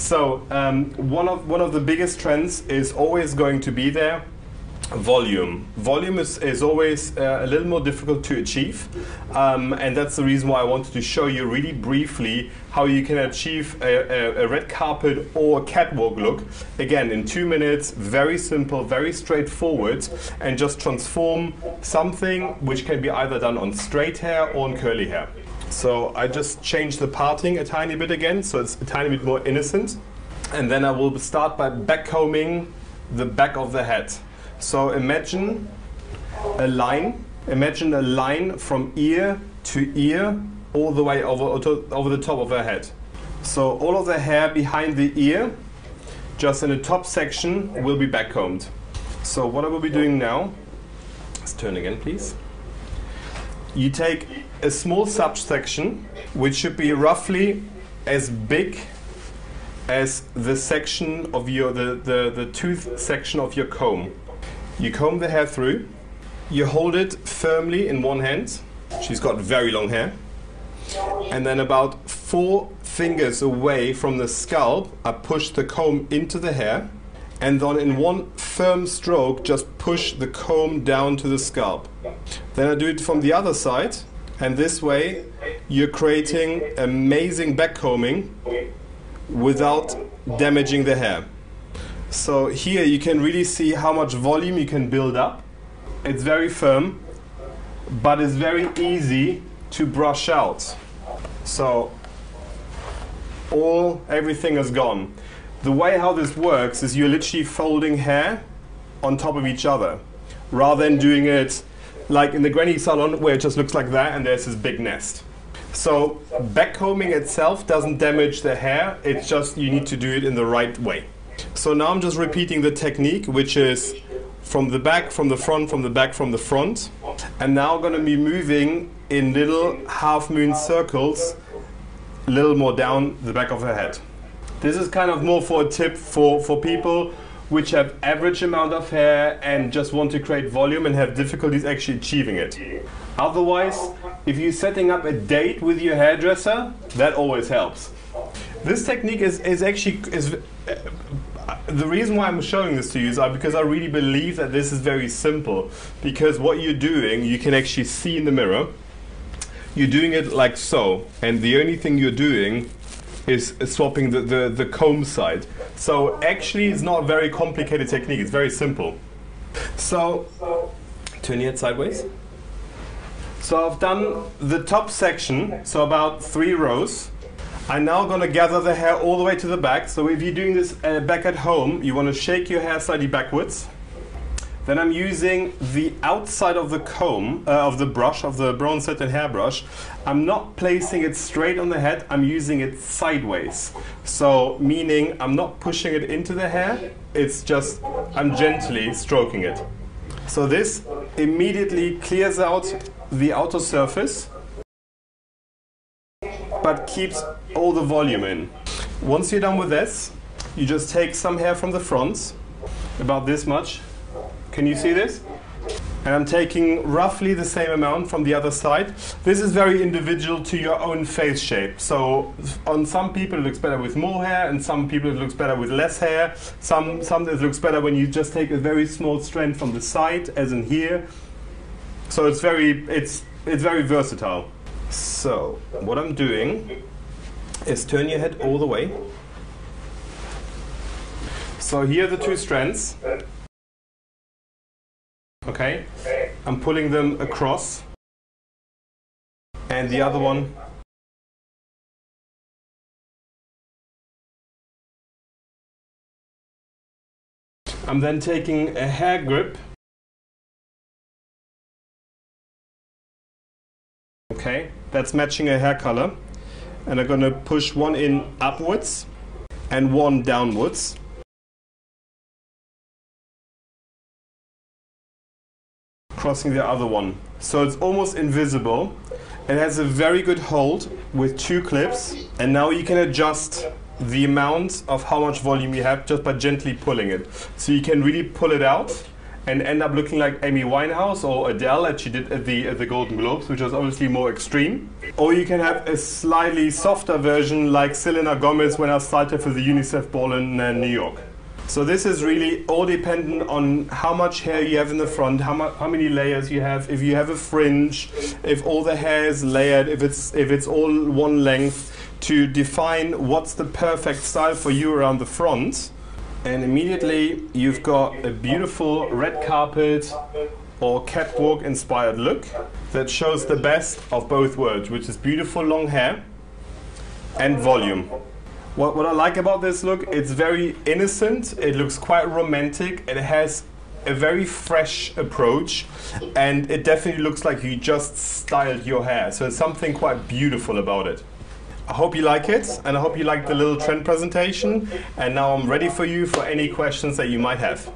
So one of the biggest trends is always going to be there. Volume. Volume is always a little more difficult to achieve, and that's the reason why I wanted to show you really briefly how you can achieve a red carpet or catwalk look, again in 2 minutes, very simple, very straightforward, and just transform something which can be either done on straight hair or on curly hair. So I just changed the parting a tiny bit again, so it's a tiny bit more innocent, and then I will start by backcombing the back of the head. So imagine a line from ear to ear all the way over the top of her head. So all of the hair behind the ear, just in the top section, will be backcombed. So what I will be doing now, let's turn again please. You take a small subsection, which should be roughly as big as the section of the tooth section of your comb. You comb the hair through, you hold it firmly in one hand, she's got very long hair, and then about 4 fingers away from the scalp, I push the comb into the hair, and then in one firm stroke, just push the comb down to the scalp. Then I do it from the other side, and this way you're creating amazing backcombing without damaging the hair. So here you can really see how much volume you can build up. It's very firm, but it's very easy to brush out. So everything is gone. The way how this works is you're literally folding hair on top of each other, rather than doing it like in the granny salon where it just looks like that and there's this big nest. So backcombing itself doesn't damage the hair, it's just you need to do it in the right way. So now I'm just repeating the technique, which is from the back, from the front, from the back, from the front. And now I'm going to be moving in little half-moon circles, a little more down the back of her head. This is kind of more for a tip for people which have average amount of hair and just want to create volume and have difficulties actually achieving it. Otherwise, if you're setting up a date with your hairdresser, that always helps. This technique is the reason why I'm showing this to you is because I really believe that this is very simple, because what you're doing, you can actually see in the mirror. You're doing it like so, and the only thing you're doing is swapping the comb side. So actually it's not a very complicated technique, it's very simple. So turn your head sideways. So I've done the top section, so about 3 rows. I'm now going to gather the hair all the way to the back. So if you're doing this back at home, you want to shake your hair slightly backwards. Then I'm using the outside of the comb, of the brush, of the bronze satin hairbrush. I'm not placing it straight on the head, I'm using it sideways. So meaning I'm not pushing it into the hair, it's just, I'm gently stroking it. So this immediately clears out the outer surface, but keeps all the volume in. Once you're done with this, you just take some hair from the front, about this much. Can you see this? And I'm taking roughly the same amount from the other side. This is very individual to your own face shape. So on some people it looks better with more hair, and some people it looks better with less hair. Some it looks better when you just take a very small strand from the side, as in here. So it's very versatile. So what I'm doing is turn your head all the way. So here are the 2 strands. Okay, I'm pulling them across, and the other one I'm then taking a hair grip. Okay, that's matching a hair color, and I'm going to push one in upwards and one downwards. Crossing the other one. So it's almost invisible. It has a very good hold with 2 clips, and now you can adjust the amount of how much volume you have just by gently pulling it. So you can really pull it out, and end up looking like Amy Winehouse or Adele, as she did at the Golden Globes, which was obviously more extreme. Or you can have a slightly softer version like Selena Gomez when I started for the UNICEF ball in New York. So this is really all dependent on how much hair you have in the front, how many layers you have, if you have a fringe, if all the hair is layered, if it's all one length, to define what's the perfect style for you around the front. And immediately you've got a beautiful red carpet or catwalk inspired look that shows the best of both worlds, which is beautiful long hair and volume. What I like about this look, it's very innocent, it looks quite romantic, it has a very fresh approach, and it definitely looks like you just styled your hair. So it's something quite beautiful about it. I hope you like it, and I hope you like the little trend presentation. And now I'm ready for you for any questions that you might have.